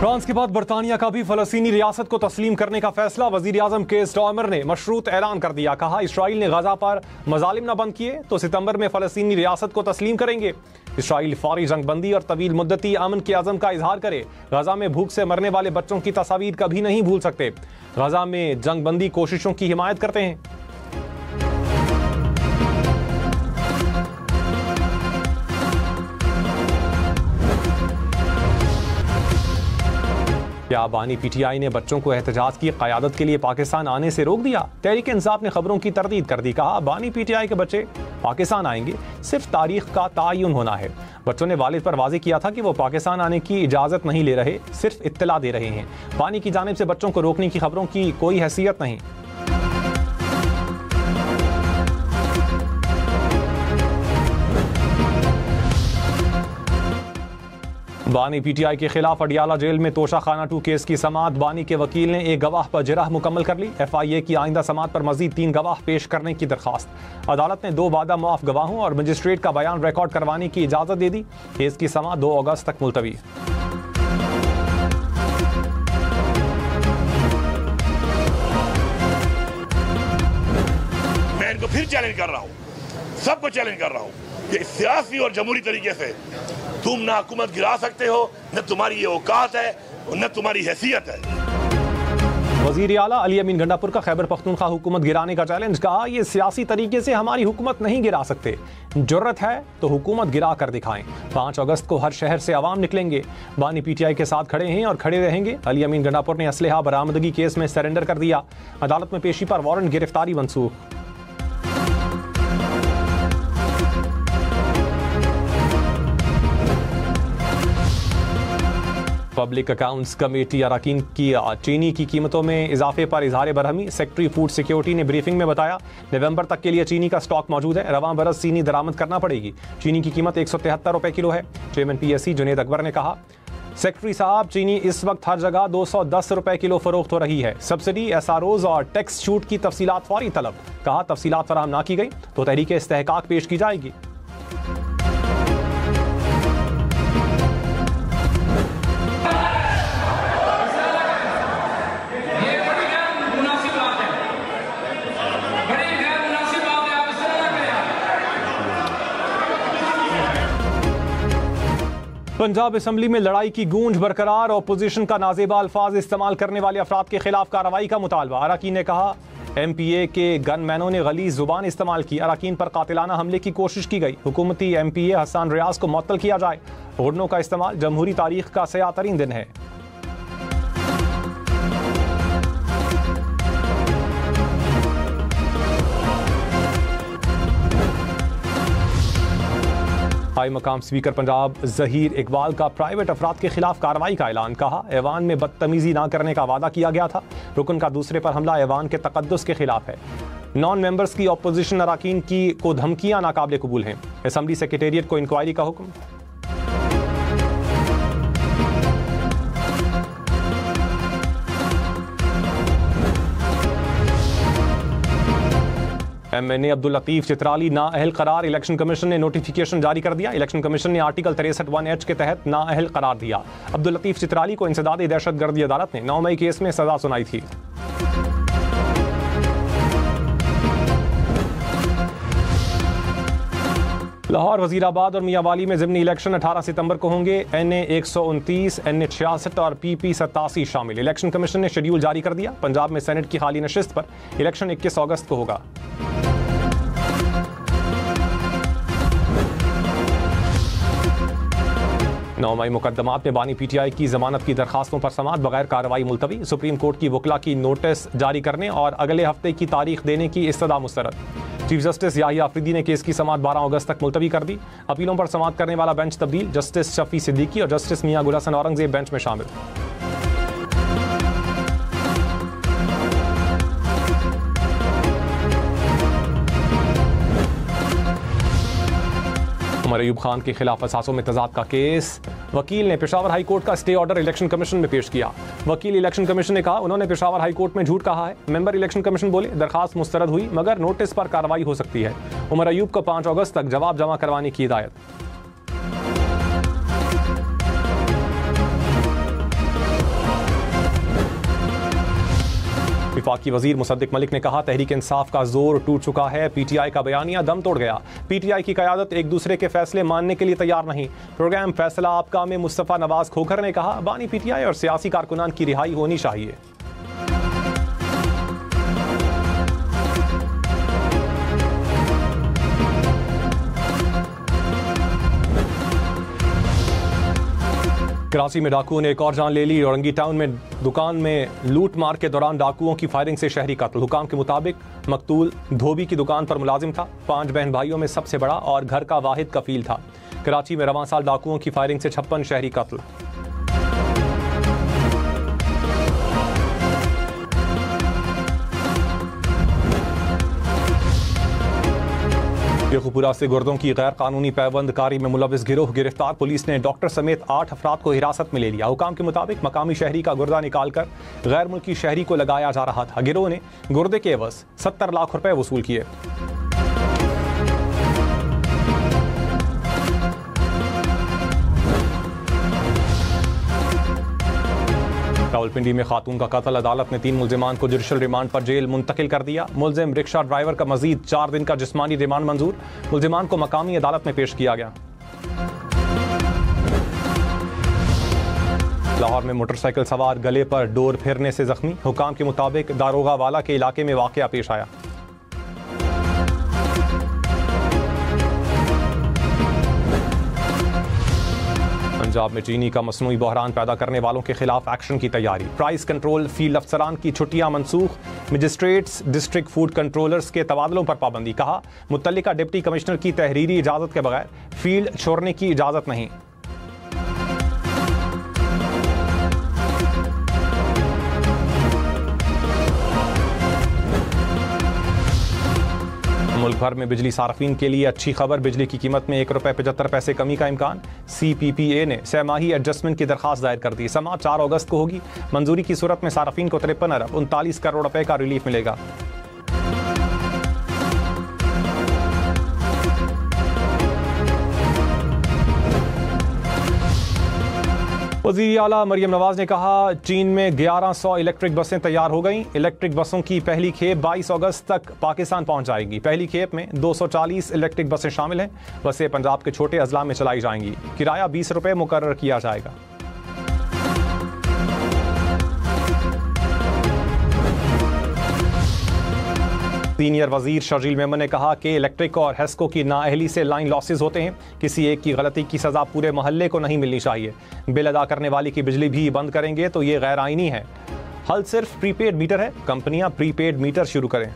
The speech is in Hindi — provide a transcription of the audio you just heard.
फ्रांस के बाद बरतानिया का भी फलस्तीनी रियासत को तस्लीम करने का फैसला। वजीर आजम केर स्टारमर ने मशरूत ऐलान कर दिया। कहा, इसराइल ने गजा पर मजालिम न बंद किए तो सितंबर में फलस्तीनी रियासत को तस्लीम करेंगे। इसराइल फौरी जंगबंदी और तवील मुद्दती अमन के अज़म का इजहार करे। गजा में भूख से मरने वाले बच्चों की तस्वीर कभी नहीं भूल सकते। गजा में जंगबंदी कोशिशों की हिमायत करते हैं। क्या बानी पीटीआई ने बच्चों को एहतजाज की क़यादत के लिए पाकिस्तान आने से रोक दिया? तहरीक इंसाफ ने खबरों की तरदीद कर दी। कहा, बानी पीटीआई के बच्चे पाकिस्तान आएंगे, सिर्फ तारीख का तयन होना है। बच्चों ने वालिद पर वाज़ेह किया था कि वो पाकिस्तान आने की इजाज़त नहीं ले रहे, सिर्फ इत्तला दे रहे हैं। बानी की जानिब से बच्चों को रोकने की खबरों की कोई हैसियत नहीं। बानी पीटीआई के खिलाफ अडियाला जेल में तोशाखाना 2 केस की समाअत। बानी के वकील ने एक गवाह पर जिरह मुकम्मल कर ली। FIA की आइंदा समाअत पर मजीद 3 गवाह पेश करने की दरखास्त। अदालत ने 2 वादा मुआफ गवाहों और मजिस्ट्रेट का बयान रिकॉर्ड करवाने की इजाज़त दे दी। केस की समाअत 2 अगस्त तक मुलतवी। मैं इनको फिर चैलेंज कर रहा हूँ, सबको चैलेंज कर रहा हूँ कि सियासी और जमहूरी तरीके से तुम ना हुकूमत गिरा सकते हो, न तुम्हारी ये औकात है और न तुम्हारी हैसियत है। वज़ीर आला अली अमीन गंडापुर का खैबर पख्तूनख्वा हुकूमत गिराने का चैलेंज। कहा, ये सियासी तरीके से हमारी हुकूमत नहीं गिरा सकते, जुर्रत है तो हुकूमत गिरा कर दिखाएं। 5 अगस्त को हर शहर से अवाम निकलेंगे। बानी पीटीआई के साथ खड़े हैं और खड़े रहेंगे। अली अमीन गंडापुर ने असलहा बरामदगी केस में सरेंडर कर दिया। अदालत में पेशी पर वारंट गिरफ्तारी मनसूख। पब्लिक अकाउंट्स कमेटी अरकान की चीनी की कीमतों में इजाफे पर इजहार बरहमी। सेक्रेटरी फूड सिक्योरिटी ने ब्रीफिंग में बताया, नवंबर तक के लिए चीनी का स्टॉक मौजूद है। रवां बरस चीनी दरामद करना पड़ेगी। चीनी की कीमत 173 रुपए किलो है। चेयरमैन PSC जुनेद अकबर ने कहा, सेक्रेटरी साहब, चीनी इस वक्त हर जगह 210 रुपए किलो फरोख्त हो रही है। सब्सिडी, SROs और टैक्स छूट की तफसीलात फौरी तलब। कहा, तफसीलात फराहम ना की गई तो तहरीक इस्तेहकाक पेश की जाएगी। पंजाब असम्बली में लड़ाई की गूंज बरकरार। ऑपोजिशन का नाजेबा अल्फाज इस्तेमाल करने वाले अफराद के खिलाफ कार्रवाई का मुतालबा। अरकान ने कहा, MPA के गनमैनों ने गलीज जुबान इस्तेमाल की। अरकान पर कातिलाना हमले की कोशिश की गई। हुकूमती MPA हसन रियाज को मुअत्तल किया जाए। घुटनों का इस्तेमाल जमहूरी तारीख का सयातरीन दिन है। हाई मकाम स्पीकर पंजाब जहीर इकबाल का प्राइवेट अफराद के खिलाफ कार्रवाई का ऐलान। कहा, ऐवान में बदतमीजी ना करने का वादा किया गया था। रुकन का दूसरे पर हमला ऐवान के तकद्दुस के खिलाफ है। नॉन मेंबर्स की ऑपोजिशन अरकान की को धमकियां नाकाबिले कबूल हैं। असम्बली सेक्रेटेरिएट को इंक्वायरी का हुक्म। MNA अब्दुल लतीफ चित्राली नाअहल करार। इलेक्शन कमीशन ने नोटिफिकेशन जारी कर दिया। इलेक्शन कमीशन ने आर्टिकल 63(1)H के तहत नाअहल करार दिया। अब्दुल लतीफ चित्राली को इंसदाद दहशतगर्दी अदालत ने 9 मई केस में सजा सुनाई थी। लाहौर, वजीराबाद और मियांवाली में ज़िमनी इलेक्शन 18 सितंबर को होंगे। NA 129, NA 66 और PP 87 शामिल। इलेक्शन कमीशन ने शेड्यूल जारी कर दिया। पंजाब में सेनेट की खाली नशिस्त पर इलेक्शन 21 अगस्त को होगा। नौमाई मुकदमात में बानी पीटीआई की जमानत की दरखास्तों पर समाअत बगैर कार्रवाई मुलतवी। सुप्रीम कोर्ट की वकला की नोटिस जारी करने और अगले हफ्ते की तारीख देने की इस्तदा मुस्तरद। चीफ जस्टिस याहिया अफरीदी ने केस की समाअत 12 अगस्त तक मुलतवी कर दी। अपीलों पर समाअत करने वाला बेंच तब्दील। जस्टिस शफी सिद्दीकी और जस्टिस मियां गुल हसन औरंगजेब बेंच में शामिल। उमर अयूब खान के खिलाफ असासों में तजाद का केस। वकील ने पेशावर हाई कोर्ट का स्टे ऑर्डर इलेक्शन कमीशन में पेश किया। वकील इलेक्शन कमीशन ने कहा, उन्होंने पेशावर हाई कोर्ट में झूठ कहा है। मेंबर इलेक्शन कमीशन बोले, दरखास्त मुस्तरद हुई मगर नोटिस पर कार्रवाई हो सकती है। उमर अयूब को 5 अगस्त तक जवाब जमा करवाने की हिदायत। वफाकी वजीर मुसद्दिक मलिक ने कहा, तहरीक इंसाफ का जोर टूट चुका है। पीटीआई का बयानिया दम तोड़ गया। पीटीआई की क़यादत एक दूसरे के फैसले मानने के लिए तैयार नहीं। प्रोग्राम फैसला आपका में मुस्तफ़ा नवाज खोखर ने कहा, बानी पीटीआई और सियासी कारकुनान की रिहाई होनी चाहिए। कराची में डाकुओं ने एक और जान ले ली। औरंगी टाउन में दुकान में लूट मार के दौरान डाकुओं की फायरिंग से शहरी कत्ल। हुकाम के मुताबिक मकतूल धोबी की दुकान पर मुलाजिम था। 5 बहन भाइयों में सबसे बड़ा और घर का वाहिद कफील था। कराची में रवां साल डाकुओं की फायरिंग से 56 शहरी कत्ल। शेखुपुरा से गुर्दों की गैर कानूनी पैबंद कारी में मुलविस गिरोह गिरफ्तार। पुलिस ने डॉक्टर समेत 8 अफराद को हिरासत में ले लिया। हुकाम के मुताबिक मकामी शहरी का गुर्दा निकालकर गैर मुल्की शहरी को लगाया जा रहा था। गिरोह ने गुर्दे के एवज 70 लाख रुपए वसूल किए। रावलपिंडी में खातून का कत्ल। अदालत ने 3 मुल्जिमान को जुडिशल रिमांड पर जेल मुंतकिल कर दिया। मुल्जिम रिक्शा ड्राइवर का मजीद 4 दिन का जिस्मानी रिमांड मंजूर। मुल्जिमान को मकामी अदालत में पेश किया गया। लाहौर में मोटरसाइकिल सवार गले पर डोर फिरने से जख्मी। हुकाम के मुताबिक दारोगा वाला के इलाके में वाकया पेश आया। पंजाब में चीनी का मसनूई बहरान पैदा करने वालों के खिलाफ एक्शन की तैयारी। प्राइस कंट्रोल फील्ड अफसरान की छुट्टियां मनसूख। मजिस्ट्रेट्स डिस्ट्रिक्ट फूड कंट्रोलर्स के तबादलों पर पाबंदी। कहा, मुतल्लिका डिप्टी कमिश्नर की तहरीरी इजाजत के बगैर फील्ड छोड़ने की इजाजत नहीं। मुल्क भर में बिजली सार्फिन के लिए अच्छी खबर। बिजली की कीमत में ₹1.75 कमी का इम्कान। CPPA ने सहमाही एडजस्टमेंट की दरखास्त दायर कर दी। समाअत 4 अगस्त को होगी। मंजूरी की सूरत में सार्फिन को 53 अरब 39 करोड़ रुपए का रिलीफ मिलेगा। वज़ीर आला मरियम नवाज ने कहा, चीन में 1100 इलेक्ट्रिक बसें तैयार हो गईं। इलेक्ट्रिक बसों की पहली खेप 22 अगस्त तक पाकिस्तान पहुंच जाएगी। पहली खेप में 240 इलेक्ट्रिक बसें शामिल हैं। बसें पंजाब के छोटे अजला में चलाई जाएंगी। किराया 20 रुपये मुकर्रर किया जाएगा। सीनियर वजीर शर्जील मेमन ने कहा कि इलेक्ट्रिक और हेस्को की नाअहली से लाइन लॉसेस होते हैं। किसी एक की गलती की सजा पूरे मोहल्ले को नहीं मिलनी चाहिए। बिल अदा करने वाले की बिजली भी बंद करेंगे तो ये गैर आईनी है। हल सिर्फ प्रीपेड मीटर है। कंपनियां प्रीपेड मीटर शुरू करें।